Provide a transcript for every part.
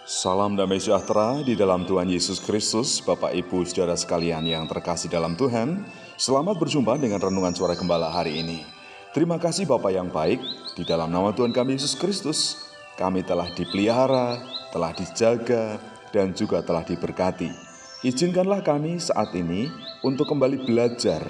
Salam damai sejahtera di dalam Tuhan Yesus Kristus, Bapak Ibu Saudara sekalian yang terkasih dalam Tuhan. Selamat berjumpa dengan Renungan Suara Gembala hari ini. Terima kasih Bapak yang baik, di dalam nama Tuhan kami Yesus Kristus, kami telah dipelihara, telah dijaga, dan juga telah diberkati. Izinkanlah kami saat ini untuk kembali belajar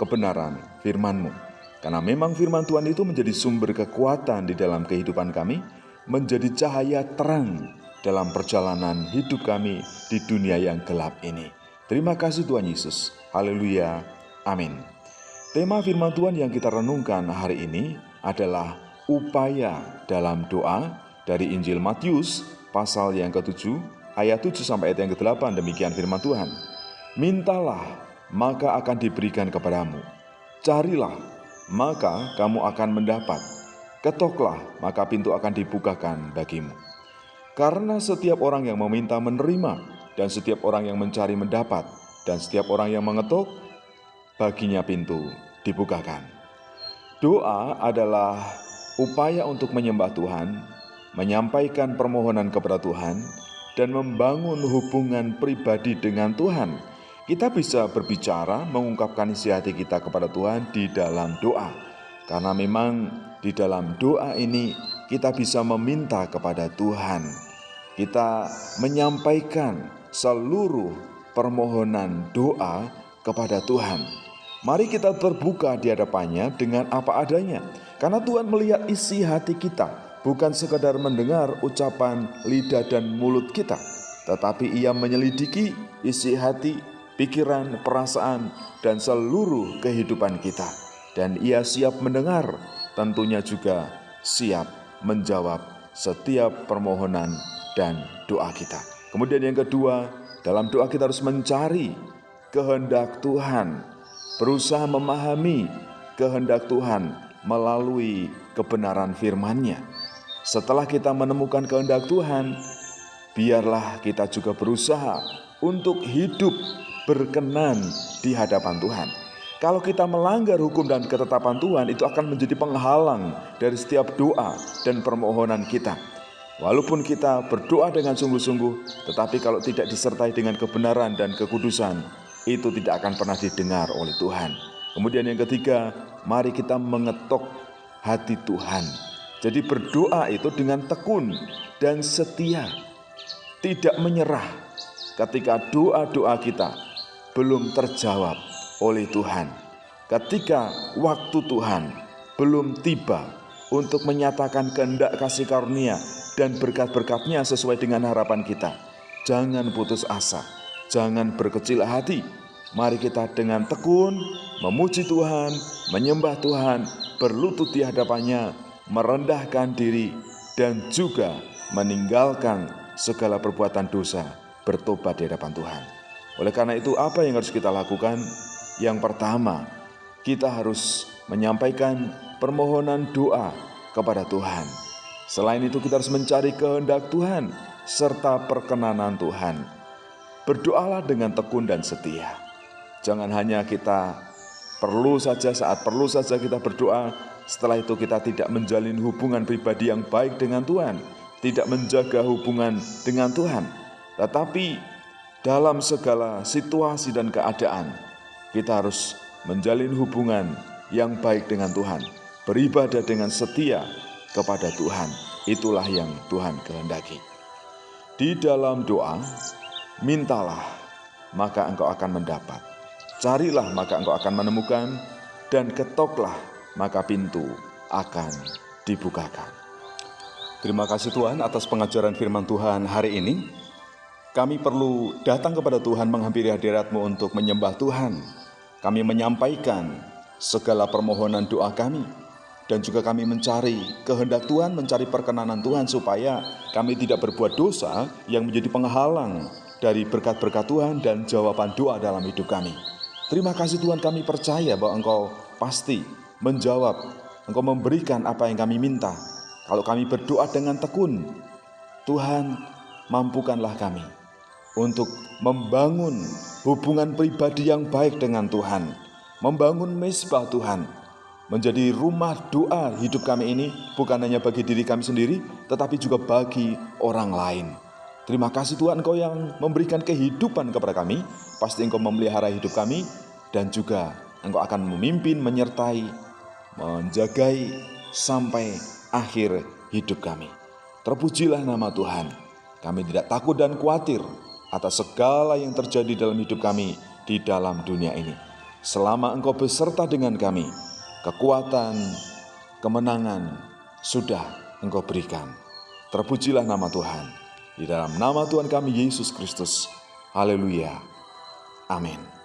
kebenaran firman-Mu. Karena memang firman Tuhan itu menjadi sumber kekuatan di dalam kehidupan kami, menjadi cahaya terang dalam perjalanan hidup kami di dunia yang gelap ini. Terima kasih Tuhan Yesus. Haleluya. Amin. Tema firman Tuhan yang kita renungkan hari ini adalah upaya dalam doa dari Injil Matius pasal yang ke-7 ayat 7 sampai ayat yang ke-8. Demikian firman Tuhan. Mintalah maka akan diberikan kepadamu. Carilah maka kamu akan mendapat. Ketoklah maka pintu akan dibukakan bagimu. Karena setiap orang yang meminta menerima, dan setiap orang yang mencari mendapat, dan setiap orang yang mengetuk, baginya pintu dibukakan. Doa adalah upaya untuk menyembah Tuhan, menyampaikan permohonan kepada Tuhan, dan membangun hubungan pribadi dengan Tuhan. Kita bisa berbicara, mengungkapkan isi hati kita kepada Tuhan di dalam doa. Karena memang di dalam doa ini kita bisa meminta kepada Tuhan. Kita menyampaikan seluruh permohonan doa kepada Tuhan. Mari kita terbuka di hadapannya dengan apa adanya. Karena Tuhan melihat isi hati kita, bukan sekadar mendengar ucapan lidah dan mulut kita, tetapi Ia menyelidiki isi hati, pikiran, perasaan, dan seluruh kehidupan kita. Dan Ia siap mendengar, tentunya juga siap menjawab setiap permohonan dan doa kita. Kemudian yang kedua, dalam doa kita harus mencari kehendak Tuhan, berusaha memahami kehendak Tuhan melalui kebenaran firman-Nya. Setelah kita menemukan kehendak Tuhan, biarlah kita juga berusaha untuk hidup berkenan di hadapan Tuhan. Kalau kita melanggar hukum dan ketetapan Tuhan, itu akan menjadi penghalang dari setiap doa dan permohonan kita. Walaupun kita berdoa dengan sungguh-sungguh, tetapi kalau tidak disertai dengan kebenaran dan kekudusan, itu tidak akan pernah didengar oleh Tuhan. Kemudian yang ketiga, mari kita mengetok hati Tuhan. Jadi berdoa itu dengan tekun dan setia, tidak menyerah ketika doa-doa kita belum terjawab oleh Tuhan. Ketika waktu Tuhan belum tiba untuk menyatakan kehendak kasih karunia dan berkat-berkat-Nya sesuai dengan harapan kita, jangan putus asa, jangan berkecil hati. Mari kita dengan tekun memuji Tuhan, menyembah Tuhan, berlutut di hadapan-Nya, merendahkan diri, dan juga meninggalkan segala perbuatan dosa, bertobat di hadapan Tuhan. Oleh karena itu, apa yang harus kita lakukan? Yang pertama, kita harus menyampaikan permohonan doa kepada Tuhan. Selain itu, kita harus mencari kehendak Tuhan serta perkenanan Tuhan. Berdoalah dengan tekun dan setia. Jangan hanya kita perlu saja, saat perlu saja kita berdoa, setelah itu kita tidak menjalin hubungan pribadi yang baik dengan Tuhan, tidak menjaga hubungan dengan Tuhan. Tetapi dalam segala situasi dan keadaan, kita harus menjalin hubungan yang baik dengan Tuhan, beribadah dengan setia kepada Tuhan. Itulah yang Tuhan kehendaki. Di dalam doa, mintalah maka engkau akan mendapat, carilah maka engkau akan menemukan, dan ketoklah maka pintu akan dibukakan. Terima kasih Tuhan atas pengajaran firman Tuhan hari ini. Kami perlu datang kepada Tuhan, menghampiri hadirat-Mu untuk menyembah Tuhan. Kami menyampaikan segala permohonan doa kami, dan juga kami mencari kehendak Tuhan, mencari perkenanan Tuhan, supaya kami tidak berbuat dosa yang menjadi penghalang dari berkat-berkat Tuhan dan jawaban doa dalam hidup kami. Terima kasih Tuhan, kami percaya bahwa Engkau pasti menjawab, Engkau memberikan apa yang kami minta. Kalau kami berdoa dengan tekun, Tuhan mampukanlah kami untuk membangun hubungan pribadi yang baik dengan Tuhan, membangun mezbah Tuhan, menjadi rumah doa hidup kami ini bukan hanya bagi diri kami sendiri, tetapi juga bagi orang lain. Terima kasih Tuhan, Engkau yang memberikan kehidupan kepada kami. Pasti Engkau memelihara hidup kami dan juga Engkau akan memimpin, menyertai, menjagai sampai akhir hidup kami. Terpujilah nama Tuhan. Kami tidak takut dan khawatir atas segala yang terjadi dalam hidup kami di dalam dunia ini. Selama Engkau beserta dengan kami, kekuatan, kemenangan sudah Engkau berikan. Terpujilah nama Tuhan. Di dalam nama Tuhan kami Yesus Kristus. Haleluya. Amin.